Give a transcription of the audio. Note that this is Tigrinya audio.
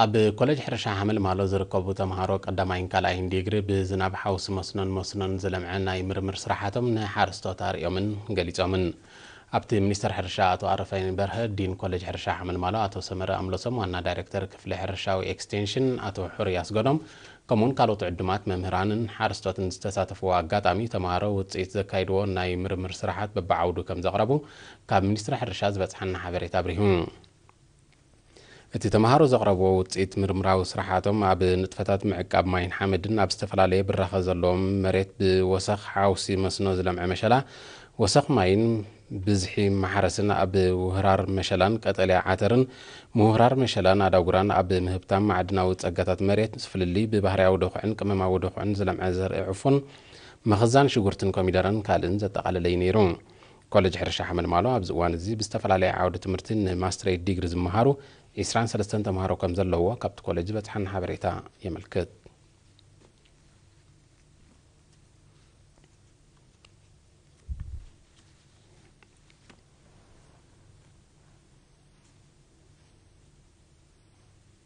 ኣብ ኮሌጅ ሕርሻ ሓመል ማሎ ዝርከቡ ተምሃሮ ቀዳማይን ካልኣይን ዲግሪ ብዝናብ ሓውሲ መስኖን ዝለምዐ ናይ ምርምር ስራሓቶም ንሓረስቶት ኣርዮምን ገሊፆምን ኣብቲ ሚኒስተር ሕርሻ ኣቶ ኣረፋይን በርሀ ዲን ኮሌጅ ሕርሻ ሓመል ማሎ ኣቶ ሰመረ ኣምሎሶም ዋና ዳይሬክተር ክፍሊ ሕርሻዊ ኤክስቴንሽን ኣቶ ሕሩያስ ጎዶም ከምኡን ካልኦት ዕዱማት መምህራንን ሓረስቶትን ዝተሳተፍዎ ኣጋጣሚ ተምሃሮ ውፅኢት ዘካይድዎ ናይ ምርምር ስራሓት በብዓውዱ ከም ዘቕረቡ ካብ ሚኒስትሪ ሕርሻ ዝበፅሐና ሓበሬታ ኣብሪሁ እቲ ተምሃሮ ዘቕረብዎ ውፅኢት ምርምራዊ ስራሓቶም ኣብ ንጥፈታት ምዕቃብ ማይን ሓመድን ኣብ ዝተፈላለየ ብራኸ ዘለዎም መሬት ብወሰኽ ሓውሲ መስኖ ዝለምዐ መሸላ ወሰኽ ማይን ብዝሒ ማሕረስን ኣብ ውህራር መሸላን ቀጠልያ ዓተርን ምሁራር መሸላን ኣዳጉራን ኣብ ምህብታም ማዕድናዊ ፀጋታት መሬት ዝፍልሊ ብባህርያዊ ደኹዕን ቅመማዊ ደኹዕን ዝለምዐ ዘርኢ ዑፉን መኽዛን ሽጉርትን ኮሚደረን ካልእን ዘጠቓለለ እዩ ነይሩ ኮሌጅ ሕርሻ ሓመል ማሎ ኣብዚ እዋን እዚ ብዝተፈላለየ ዓውዲ ትምህርቲ ንማስትሬት ዲግሪ ዝመሃሩ 23 ተምሃሮ ከም ዘለዎ ካብቲ ኮሌጅ በፅሐና ሓበሬታ የመልክት